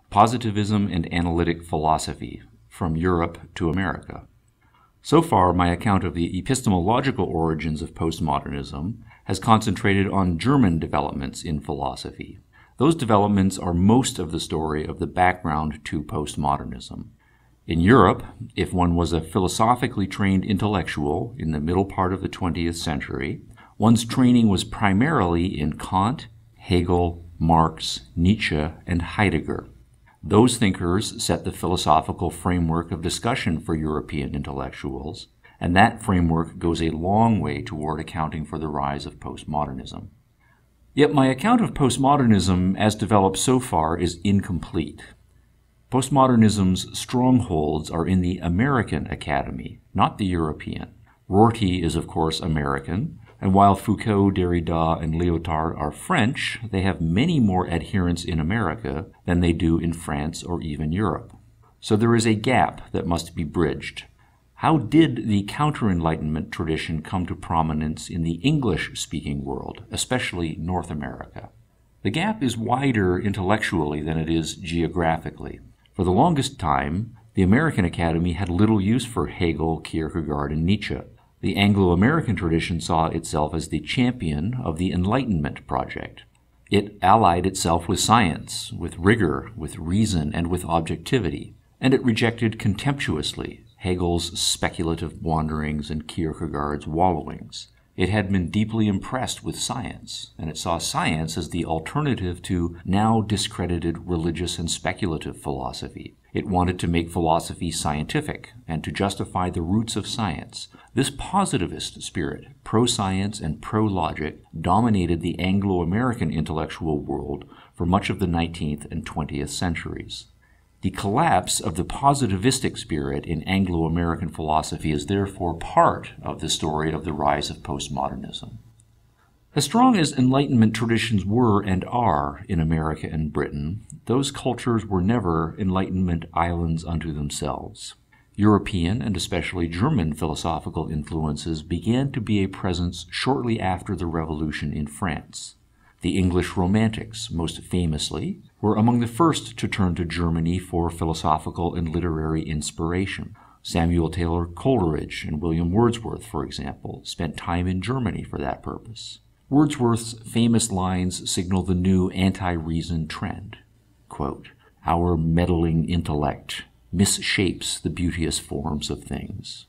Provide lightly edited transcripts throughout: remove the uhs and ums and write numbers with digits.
Positivism and Analytic Philosophy, From Europe to America. So far, my account of the epistemological origins of postmodernism has concentrated on German developments in philosophy. Those developments are most of the story of the background to postmodernism. In Europe, if one was a philosophically trained intellectual in the middle part of the 20th century, one's training was primarily in Kant, Hegel, Marx, Nietzsche, and Heidegger. Those thinkers set the philosophical framework of discussion for European intellectuals, and that framework goes a long way toward accounting for the rise of postmodernism. Yet my account of postmodernism as developed so far is incomplete. Postmodernism's strongholds are in the American Academy, not the European. Rorty is, of course, American, and while Foucault, Derrida, and Lyotard are French, they have many more adherents in America than they do in France or even Europe. So there is a gap that must be bridged. How did the counter-Enlightenment tradition come to prominence in the English-speaking world, especially North America? The gap is wider intellectually than it is geographically. For the longest time, the American Academy had little use for Hegel, Kierkegaard, and Nietzsche. The Anglo-American tradition saw itself as the champion of the Enlightenment project. It allied itself with science, with rigor, with reason, and with objectivity, and it rejected contemptuously Hegel's speculative wanderings and Kierkegaard's wallowings. It had been deeply impressed with science, and it saw science as the alternative to now discredited religious and speculative philosophy. It wanted to make philosophy scientific and to justify the roots of science. This positivist spirit, pro-science and pro-logic, dominated the Anglo-American intellectual world for much of the 19th and 20th centuries. The collapse of the positivistic spirit in Anglo-American philosophy is therefore part of the story of the rise of postmodernism. As strong as Enlightenment traditions were and are in America and Britain, those cultures were never Enlightenment islands unto themselves. European and especially German philosophical influences began to be a presence shortly after the Revolution in France. The English Romantics, most famously, were among the first to turn to Germany for philosophical and literary inspiration. Samuel Taylor Coleridge and William Wordsworth, for example, spent time in Germany for that purpose. Wordsworth's famous lines signal the new anti-reason trend. Quote, "Our meddling intellect misshapes the beauteous forms of things.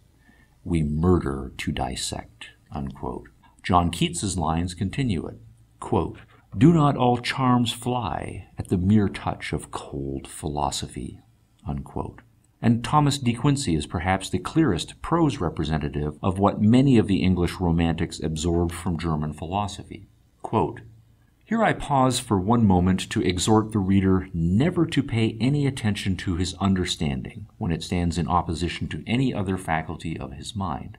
We murder to dissect." Unquote. John Keats's lines continue it. Quote, "Do not all charms fly at the mere touch of cold philosophy?" Unquote. And Thomas de Quincey is perhaps the clearest prose representative of what many of the English Romantics absorbed from German philosophy. Quote, "Here I pause for one moment to exhort the reader never to pay any attention to his understanding when it stands in opposition to any other faculty of his mind.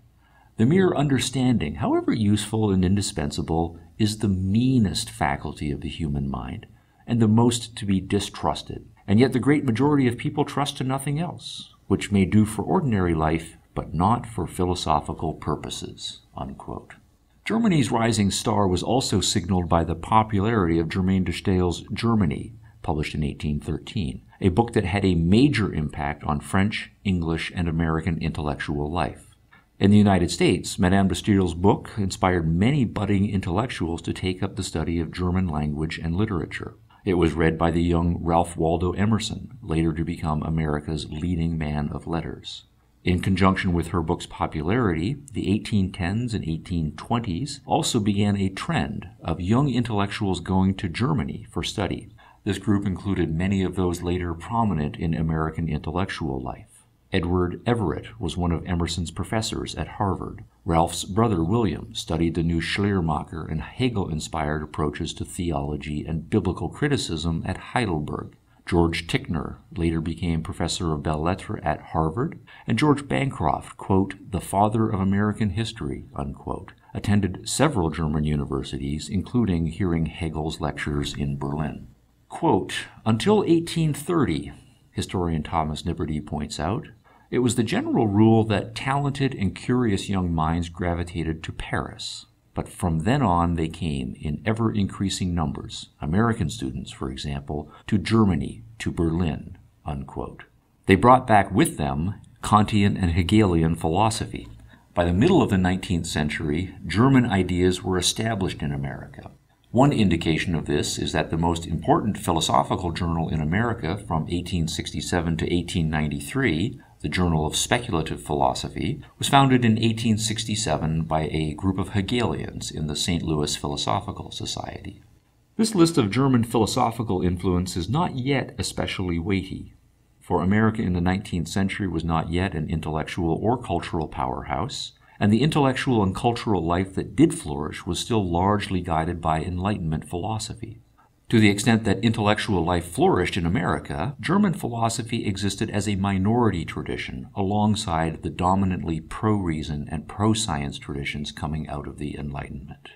The mere understanding, however useful and indispensable, is the meanest faculty of the human mind, and the most to be distrusted. And yet the great majority of people trust to nothing else, which may do for ordinary life, but not for philosophical purposes." Unquote. Germany's rising star was also signaled by the popularity of Germain de Stael's Germany, published in 1813, a book that had a major impact on French, English, and American intellectual life. In the United States, Madame de Stael's book inspired many budding intellectuals to take up the study of German language and literature. It was read by the young Ralph Waldo Emerson, later to become America's leading man of letters. In conjunction with her book's popularity, the 1810s and 1820s also began a trend of young intellectuals going to Germany for study. This group included many of those later prominent in American intellectual life. Edward Everett was one of Emerson's professors at Harvard. Ralph's brother William studied the new Schleiermacher and Hegel-inspired approaches to theology and biblical criticism at Heidelberg. George Tickner later became professor of belles lettres at Harvard, and George Bancroft, quote, "the father of American history," unquote, attended several German universities, including hearing Hegel's lectures in Berlin. Quote, "Until 1830, historian Thomas Niberty points out, it was the general rule that talented and curious young minds gravitated to Paris. but from then on they came in ever-increasing numbers, American students, for example, to Germany, to Berlin," unquote. They brought back with them Kantian and Hegelian philosophy. By the middle of the 19th century, German ideas were established in America. One indication of this is that the most important philosophical journal in America from 1867 to 1893, the Journal of Speculative Philosophy, was founded in 1867 by a group of Hegelians in the St. Louis Philosophical Society. This list of German philosophical influence is not yet especially weighty, for America in the 19th century was not yet an intellectual or cultural powerhouse, and the intellectual and cultural life that did flourish was still largely guided by Enlightenment philosophy. To the extent that intellectual life flourished in America, German philosophy existed as a minority tradition alongside the dominantly pro-reason and pro-science traditions coming out of the Enlightenment.